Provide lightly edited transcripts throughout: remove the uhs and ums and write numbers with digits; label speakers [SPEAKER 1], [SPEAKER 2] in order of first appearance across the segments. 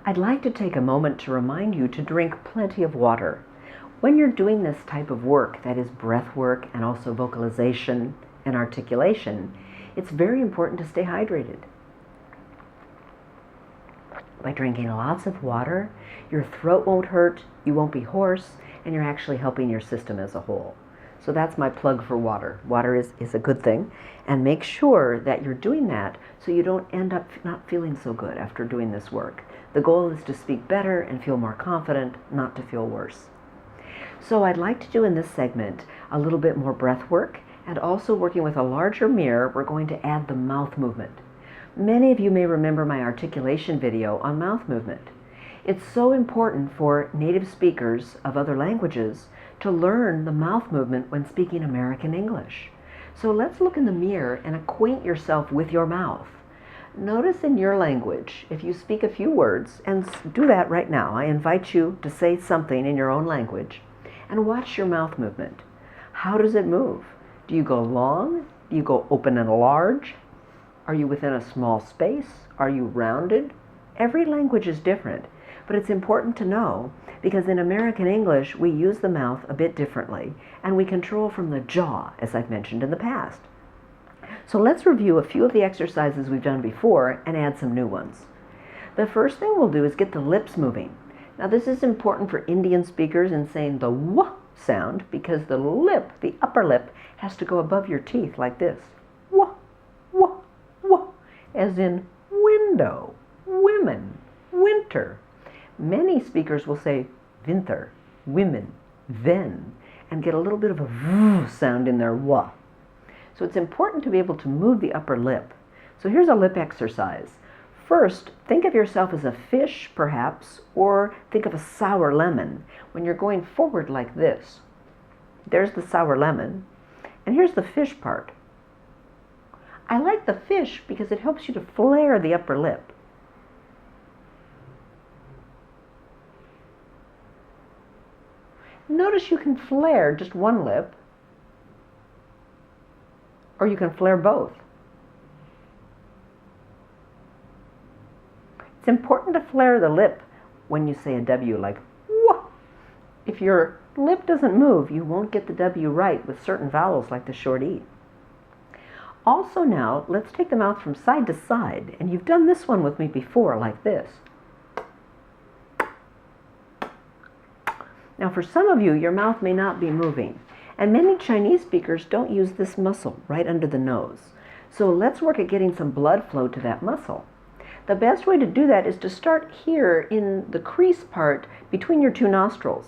[SPEAKER 1] I'd like to take a moment to remind you to drink plenty of water. When you're doing this type of work, that is breath work and also vocalization and articulation, it's very important to stay hydrated. By drinking lots of water, your throat won't hurt, you won't be hoarse, and you're actually helping your system as a whole. So that's my plug for water. Water is a good thing, and make sure that you're doing that so you don't end up not feeling so good after doing this work. The goal is to speak better and feel more confident, not to feel worse. So I'd like to do in this segment a little bit more breath work, and also working with a larger mirror, we're going to add the mouth movement. Many of you may remember my articulation video on mouth movement. It's so important for native speakers of other languages to learn the mouth movement when speaking American English. So let's look in the mirror and acquaint yourself with your mouth. Notice in your language, if you speak a few words, and do that right now, I invite you to say something in your own language, and watch your mouth movement. How does it move? Do you go long? Do you go open and large? Are you within a small space? Are you rounded? Every language is different, but it's important to know because in American English, we use the mouth a bit differently, and we control from the jaw, as I've mentioned in the past. So let's review a few of the exercises we've done before and add some new ones. The first thing we'll do is get the lips moving. Now this is important for Indian speakers in saying the W sound because the lip, the upper lip, has to go above your teeth like this. W, W, W, as in window, women, winter. Many speakers will say winter, women, then, and get a little bit of a V sound in their W. So it's important to be able to move the upper lip. So here's a lip exercise. First, think of yourself as a fish, perhaps, or think of a sour lemon when you're going forward like this. There's the sour lemon, and here's the fish part. I like the fish because it helps you to flare the upper lip. Notice you can flare just one lip, or you can flare both. It's important to flare the lip when you say a W, like wah. If your lip doesn't move, you won't get the W right with certain vowels like the short E. Also now, let's take the mouth from side to side, and you've done this one with me before, like this. Now for some of you, your mouth may not be moving, and many Chinese speakers don't use this muscle right under the nose. So let's work at getting some blood flow to that muscle. The best way to do that is to start here in the crease part between your two nostrils.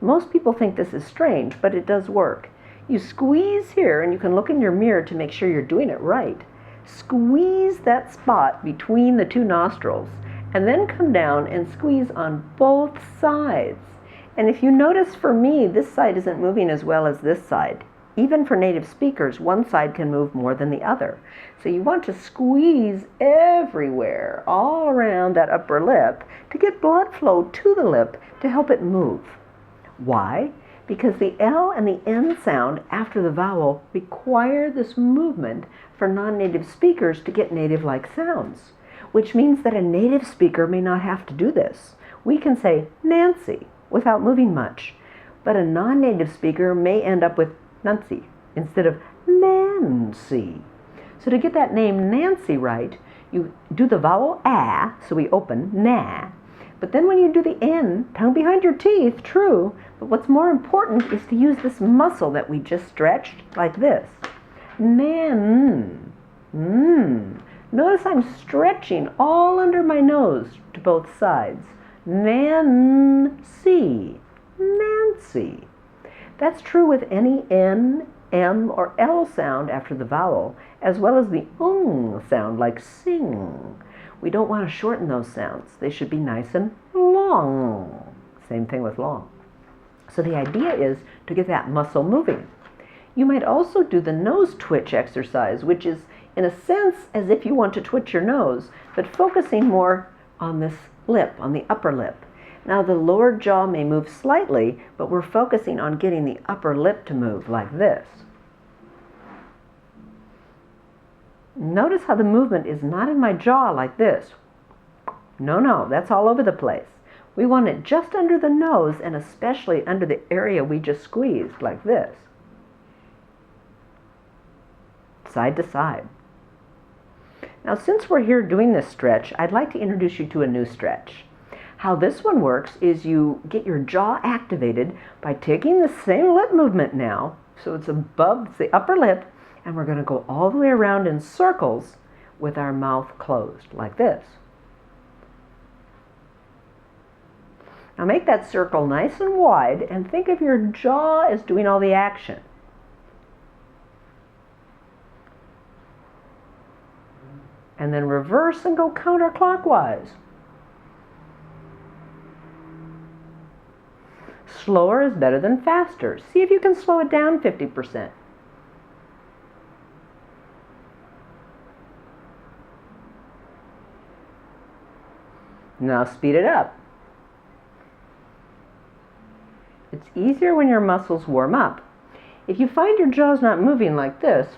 [SPEAKER 1] Most people think this is strange, but it does work. You squeeze here, and you can look in your mirror to make sure you're doing it right. Squeeze that spot between the two nostrils, and then come down and squeeze on both sides. And if you notice for me, this side isn't moving as well as this side. Even for native speakers, one side can move more than the other. So you want to squeeze everywhere, all around that upper lip, to get blood flow to the lip to help it move. Why? Because the L and the N sound after the vowel require this movement for non-native speakers to get native-like sounds, which means that a native speaker may not have to do this. We can say Nancy without moving much, but a non-native speaker may end up with Nancy instead of Nancy. So to get that name Nancy right, you do the vowel A, so we open na, but then when you do the N, tongue behind your teeth, true, but what's more important is to use this muscle that we just stretched like this. Nan. Notice I'm stretching all under my nose to both sides. Nancy, Nancy. That's true with any N, M, or L sound after the vowel, as well as the sound like sing. We don't want to shorten those sounds. They should be nice and long. Same thing with long. So the idea is to get that muscle moving. You might also do the nose twitch exercise, which is in a sense as if you want to twitch your nose, but focusing more on this lip, on the upper lip. Now the lower jaw may move slightly, but we're focusing on getting the upper lip to move like this. Notice how the movement is not in my jaw like this. No, no, that's all over the place. We want it just under the nose and especially under the area we just squeezed, like this. Side to side. Now, since we're here doing this stretch, I'd like to introduce you to a new stretch. How this one works is you get your jaw activated by taking the same lip movement now, so it's above the upper lip, and we're going to go all the way around in circles with our mouth closed, like this. Now make that circle nice and wide and think of your jaw as doing all the action. And then reverse and go counterclockwise. Slower is better than faster. See if you can slow it down 50%. Now speed it up. It's easier when your muscles warm up. If you find your jaw's not moving like this,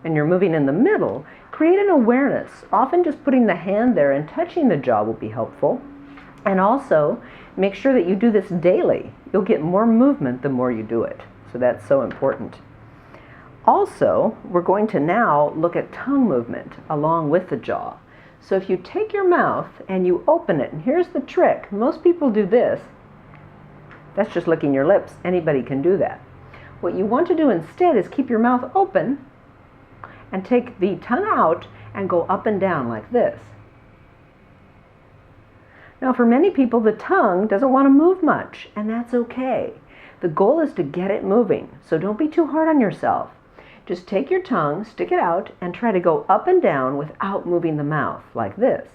[SPEAKER 1] and you're moving in the middle, create an awareness. Often just putting the hand there and touching the jaw will be helpful. And also, make sure that you do this daily. You'll get more movement the more you do it. So that's so important. Also, we're going to now look at tongue movement along with the jaw. So if you take your mouth and you open it, and here's the trick. Most people do this. That's just licking your lips. Anybody can do that. What you want to do instead is keep your mouth open and take the tongue out and go up and down like this. Now, for many people, the tongue doesn't want to move much, and that's okay. The goal is to get it moving, so don't be too hard on yourself. Just take your tongue, stick it out, and try to go up and down without moving the mouth, like this.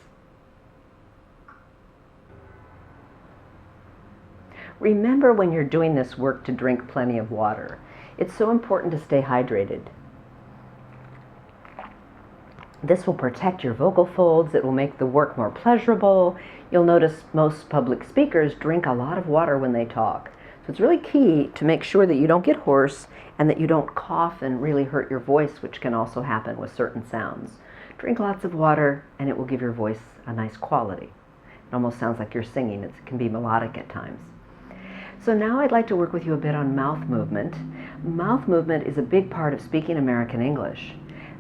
[SPEAKER 1] Remember when you're doing this work to drink plenty of water. It's so important to stay hydrated. This will protect your vocal folds. It will make the work more pleasurable. You'll notice most public speakers drink a lot of water when they talk. So it's really key to make sure that you don't get hoarse and that you don't cough and really hurt your voice, which can also happen with certain sounds. Drink lots of water and it will give your voice a nice quality. It almost sounds like you're singing. It can be melodic at times. So now I'd like to work with you a bit on mouth movement. Mouth movement is a big part of speaking American English.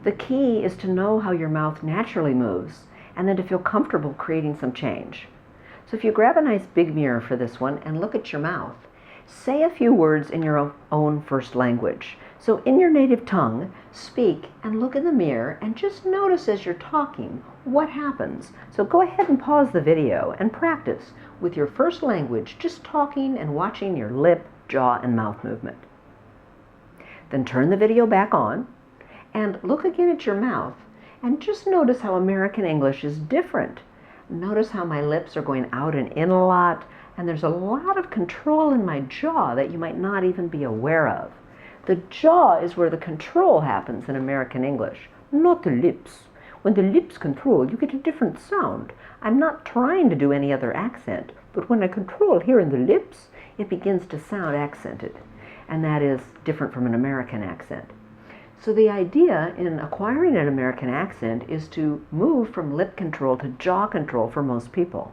[SPEAKER 1] The key is to know how your mouth naturally moves and then to feel comfortable creating some change. So if you grab a nice big mirror for this one and look at your mouth, say a few words in your own first language. So in your native tongue, speak and look in the mirror and just notice as you're talking what happens. So go ahead and pause the video and practice with your first language, just talking and watching your lip, jaw, and mouth movement. Then turn the video back on and look again at your mouth and just notice how American English is different. Notice how my lips are going out and in a lot, and there's a lot of control in my jaw that you might not even be aware of. The jaw is where the control happens in American English, not the lips. When the lips control, you get a different sound. I'm not trying to do any other accent, but when I control here in the lips, it begins to sound accented, and that is different from an American accent. So the idea in acquiring an American accent is to move from lip control to jaw control for most people.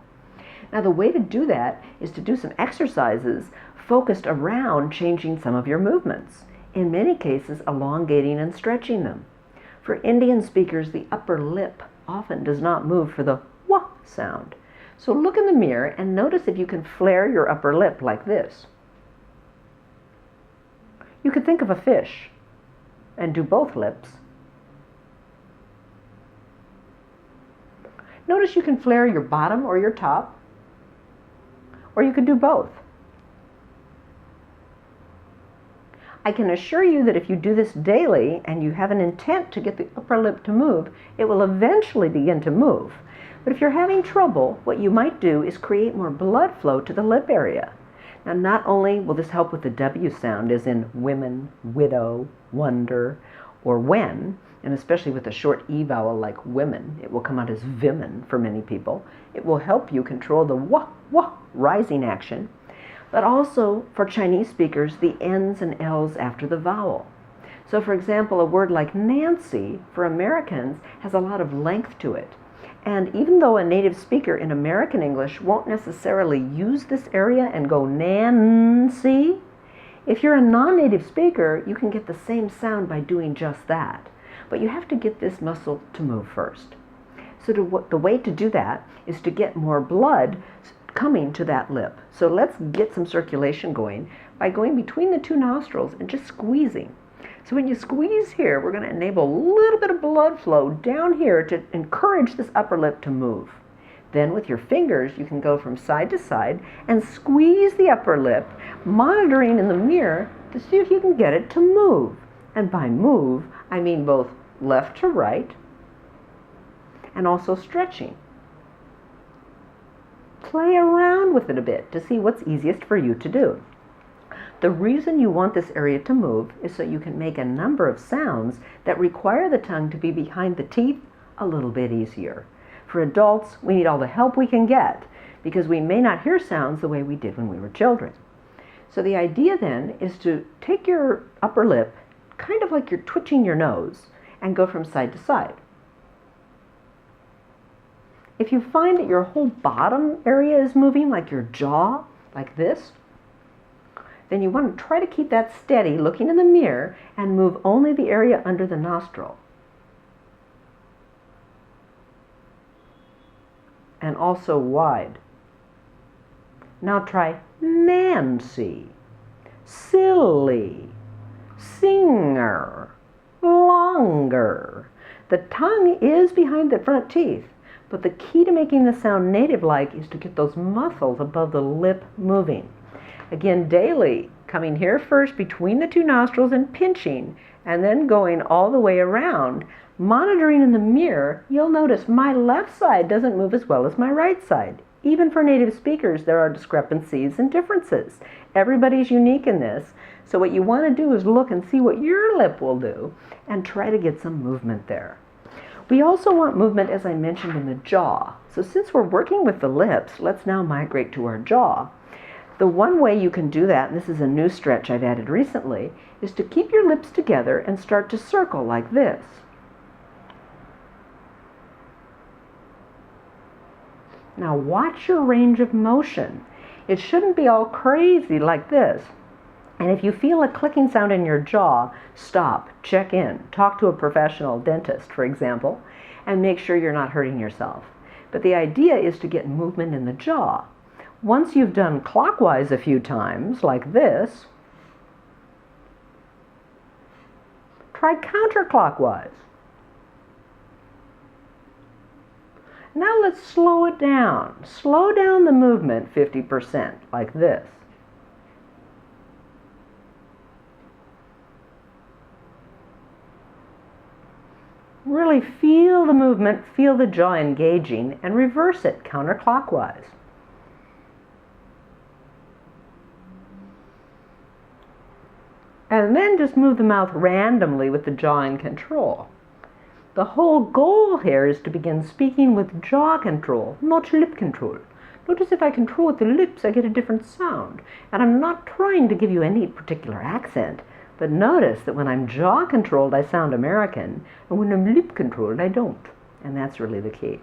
[SPEAKER 1] Now the way to do that is to do some exercises focused around changing some of your movements, in many cases elongating and stretching them. For Indian speakers, the upper lip often does not move for the wah sound. So look in the mirror and notice if you can flare your upper lip like this. You could think of a fish and do both lips. Notice you can flare your bottom or your top, or you could do both. I can assure you that if you do this daily and you have an intent to get the upper lip to move, it will eventually begin to move. But if you're having trouble, what you might do is create more blood flow to the lip area. Now, not only will this help with the W sound, as in women, widow, wonder, or when, and especially with a short E vowel like women, it will come out as vimen for many people. It will help you control the wah, wah, rising action, but also for Chinese speakers, the N's and L's after the vowel. So for example, a word like Nancy for Americans has a lot of length to it. And even though a native speaker in American English won't necessarily use this area and go Nancy, if you're a non-native speaker, you can get the same sound by doing just that. But you have to get this muscle to move first. So the way to do that is to get more blood coming to that lip. So let's get some circulation going by going between the two nostrils and just squeezing. So when you squeeze here, we're going to enable a little bit of blood flow down here to encourage this upper lip to move. Then with your fingers, you can go from side to side and squeeze the upper lip, monitoring in the mirror to see if you can get it to move. And by move, I mean both left to right and also stretching. Play around with it a bit to see what's easiest for you to do. The reason you want this area to move is so you can make a number of sounds that require the tongue to be behind the teeth a little bit easier. For adults, we need all the help we can get because we may not hear sounds the way we did when we were children. So the idea then is to take your upper lip, kind of like you're twitching your nose, and go from side to side. If you find that your whole bottom area is moving, like your jaw, like this, then you want to try to keep that steady, looking in the mirror, and move only the area under the nostril. And also wide. Now try Nancy, silly, singer, longer. The tongue is behind the front teeth, but the key to making the sound native-like is to get those muscles above the lip moving. Again, daily, coming here first between the two nostrils and pinching, and then going all the way around. Monitoring in the mirror, you'll notice my left side doesn't move as well as my right side. Even for native speakers, there are discrepancies and differences. Everybody's unique in this, so what you want to do is look and see what your lip will do and try to get some movement there. We also want movement, as I mentioned, in the jaw. So since we're working with the lips, let's now migrate to our jaw. The one way you can do that, and this is a new stretch I've added recently, is to keep your lips together and start to circle like this. Now watch your range of motion. It shouldn't be all crazy like this. And if you feel a clicking sound in your jaw, stop, check in, talk to a professional dentist, for example, and make sure you're not hurting yourself. But the idea is to get movement in the jaw. Once you've done clockwise a few times, like this, try counterclockwise. Now let's slow it down. Slow down the movement 50%, like this. Really feel the movement, feel the jaw engaging, and reverse it counterclockwise. And then just move the mouth randomly with the jaw in control. The whole goal here is to begin speaking with jaw control, not lip control. Notice if I control with the lips, I get a different sound. And I'm not trying to give you any particular accent, but notice that when I'm jaw controlled, I sound American, and when I'm lip controlled, I don't. And that's really the key.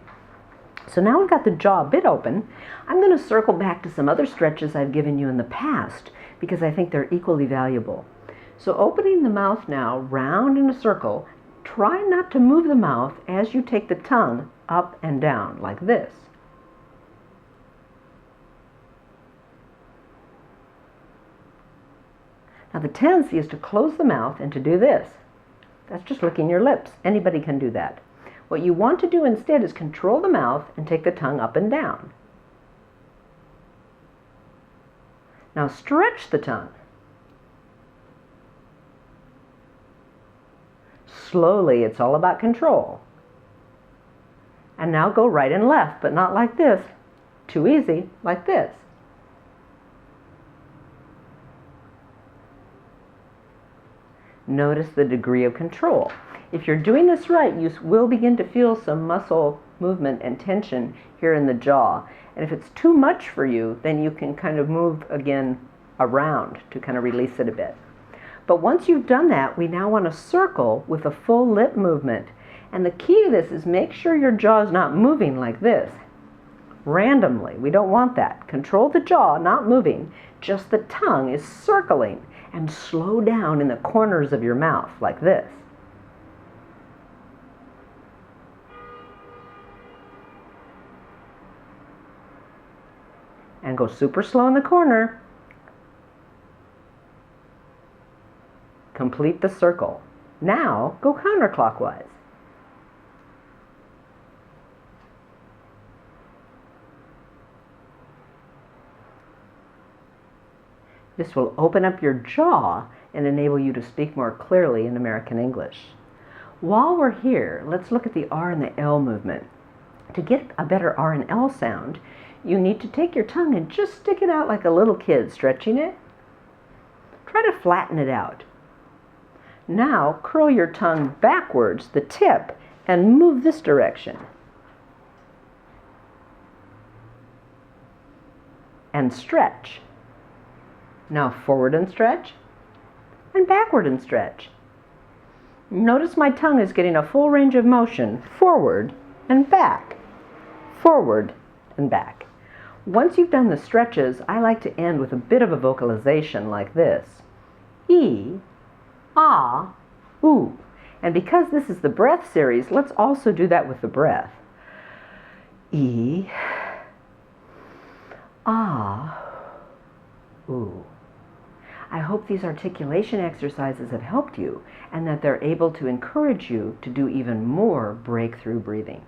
[SPEAKER 1] So now we've got the jaw a bit open. I'm going to circle back to some other stretches I've given you in the past, because I think they're equally valuable. So opening the mouth now, round in a circle, try not to move the mouth as you take the tongue up and down, like this. Now the tendency is to close the mouth and to do this. That's just licking your lips. Anybody can do that. What you want to do instead is control the mouth and take the tongue up and down. Now stretch the tongue. Slowly, it's all about control. And now go right and left, but not like this. Too easy, like this. Notice the degree of control. If you're doing this right, you will begin to feel some muscle movement and tension here in the jaw. And if it's too much for you, then you can kind of move again around to kind of release it a bit. But once you've done that, we now want to circle with a full lip movement. And the key to this is make sure your jaw is not moving like this, randomly. We don't want that. Control the jaw, not moving. Just the tongue is circling, and slow down in the corners of your mouth like this. And go super slow in the corner. Complete the circle. Now go counterclockwise. This will open up your jaw and enable you to speak more clearly in American English. While we're here, let's look at the R and the L movement. To get a better R and L sound, you need to take your tongue and just stick it out like a little kid, stretching it. Try to flatten it out. Now curl your tongue backwards, the tip, and move this direction. And stretch. Now forward and stretch, and backward and stretch. Notice my tongue is getting a full range of motion, forward and back, forward and back. Once you've done the stretches, I like to end with a bit of a vocalization like this. E, ah, ooh. And because this is the breath series, let's also do that with the breath. E, ah, ooh. I hope these articulation exercises have helped you and that they're able to encourage you to do even more breakthrough breathing.